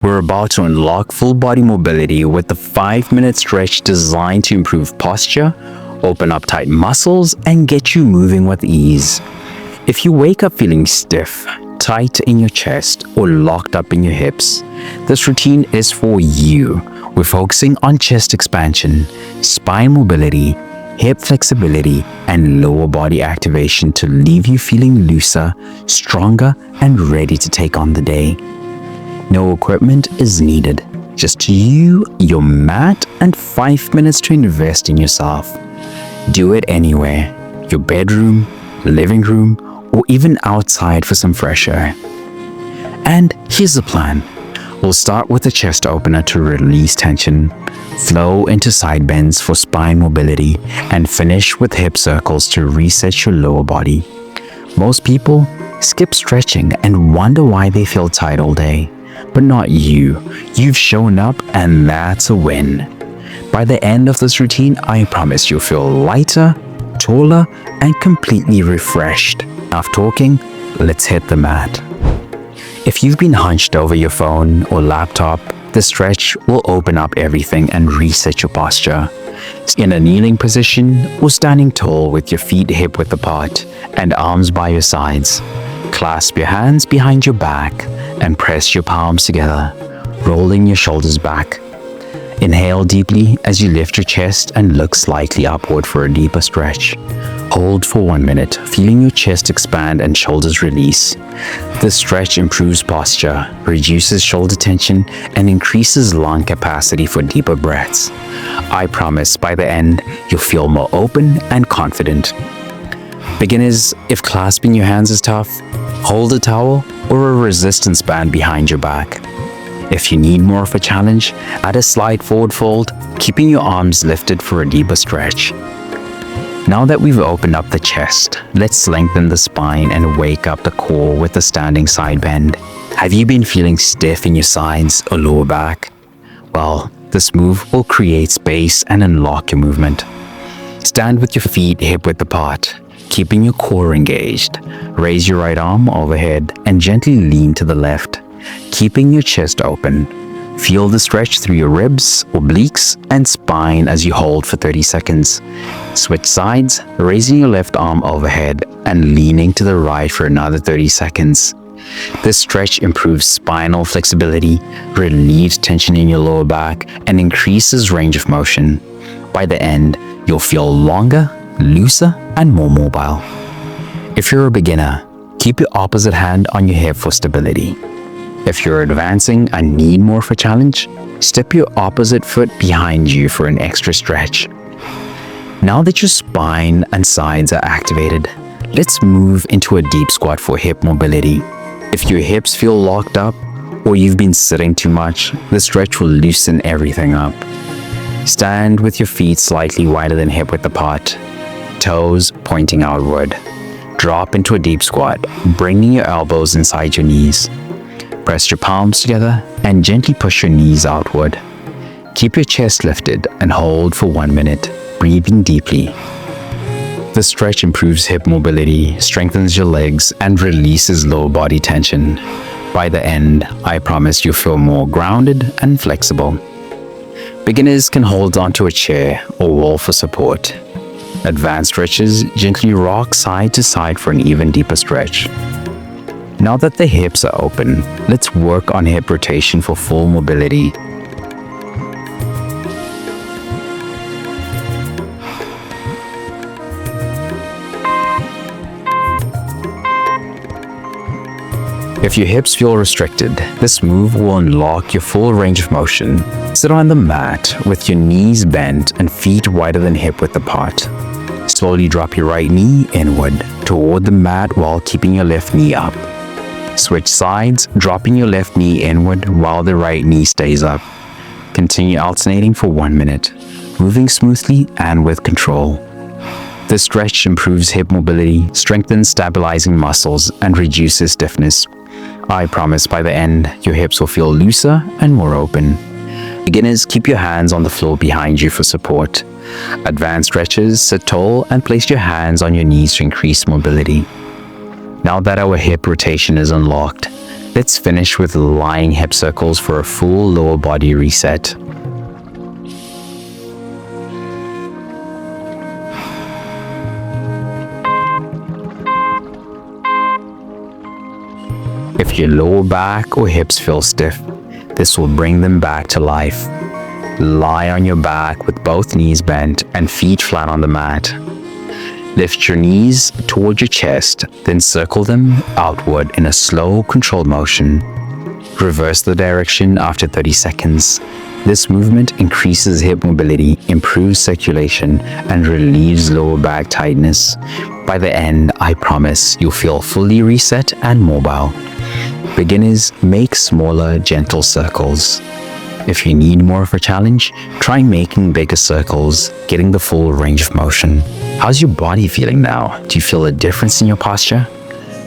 We're about to unlock full body mobility with the 5-minute stretch designed to improve posture, open up tight muscles, and get you moving with ease. If you wake up feeling stiff, tight in your chest, or locked up in your hips, this routine is for you. We're focusing on chest expansion, spine mobility, hip flexibility, and lower body activation to leave you feeling looser, stronger, and ready to take on the day. No equipment is needed, just you, your mat, and 5 minutes to invest in yourself. Do it anywhere, your bedroom, living room, or even outside for some fresh air. And here's the plan. We'll start with a chest opener to release tension, flow into side bends for spine mobility, and finish with hip circles to reset your lower body. Most people skip stretching and wonder why they feel tight all day. But not you. You've shown up, and that's a win. By the end of this routine, I promise you'll feel lighter, taller, and completely refreshed. Enough talking, let's hit the mat. If you've been hunched over your phone or laptop, the stretch will open up everything and reset your posture. In a kneeling position or standing tall with your feet hip width apart and arms by your sides, clasp your hands behind your back and press your palms together, rolling your shoulders back. Inhale deeply as you lift your chest and look slightly upward for a deeper stretch. Hold for 1 minute, feeling your chest expand and shoulders release. This stretch improves posture, reduces shoulder tension, and increases lung capacity for deeper breaths. I promise by the end, you'll feel more open and confident. Beginners, if clasping your hands is tough, hold a towel or a resistance band behind your back. If you need more of a challenge, add a slight forward fold, keeping your arms lifted for a deeper stretch. Now that we've opened up the chest, let's lengthen the spine and wake up the core with a standing side bend. Have you been feeling stiff in your sides or lower back? Well, this move will create space and unlock your movement. Stand with your feet hip width apart, keeping your core engaged. Raise your right arm overhead and gently lean to the left, keeping your chest open. Feel the stretch through your ribs, obliques, and spine as you hold for 30 seconds. Switch sides, raising your left arm overhead and leaning to the right for another 30 seconds. This stretch improves spinal flexibility, relieves tension in your lower back, and increases range of motion. By the end, you'll feel longer, looser, and more mobile. If you're a beginner, keep your opposite hand on your hip for stability. If you're advancing and need more of a challenge, step your opposite foot behind you for an extra stretch. Now that your spine and sides are activated, let's move into a deep squat for hip mobility. If your hips feel locked up or you've been sitting too much, the stretch will loosen everything up. Stand with your feet slightly wider than hip width apart, toes pointing outward. Drop into a deep squat, bringing your elbows inside your knees. Press your palms together and gently push your knees outward. Keep your chest lifted and hold for 1 minute, breathing deeply. The stretch improves hip mobility, strengthens your legs, and releases lower body tension. By the end, I promise you'll feel more grounded and flexible. Beginners can hold onto a chair or wall for support. Advanced stretches gently rock side to side for an even deeper stretch. Now that the hips are open, let's work on hip rotation for full mobility. If your hips feel restricted, this move will unlock your full range of motion. Sit on the mat with your knees bent and feet wider than hip width apart. Slowly drop your right knee inward toward the mat while keeping your left knee up. Switch sides, dropping your left knee inward while the right knee stays up. Continue alternating for 1 minute, moving smoothly and with control. This stretch improves hip mobility, strengthens stabilizing muscles, and reduces stiffness. I promise by the end, your hips will feel looser and more open. Beginners, keep your hands on the floor behind you for support. Advanced stretches, sit tall and place your hands on your knees to increase mobility. Now that our hip rotation is unlocked, Let's finish with lying hip circles for a full lower body reset. If your lower back or hips feel stiff, this will bring them back to life. Lie on your back with both knees bent and feet flat on the mat. Lift your knees toward your chest, then circle them outward in a slow, controlled motion. Reverse the direction after 30 seconds. This movement increases hip mobility, improves circulation, and relieves lower back tightness. By the end, I promise you'll feel fully reset and mobile. Beginners, make smaller, gentle circles. If you need more of a challenge, try making bigger circles, getting the full range of motion. How's your body feeling now? Do you feel a difference in your posture?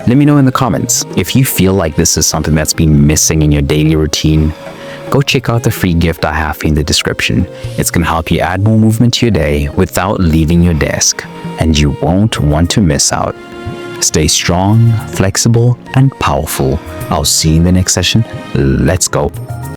Let me know in the comments. If you feel like this is something that's been missing in your daily routine, go check out the free gift I have in the description. It's going to help you add more movement to your day without leaving your desk, and you won't want to miss out. Stay strong, flexible, and powerful. I'll see you in the next session. Let's go.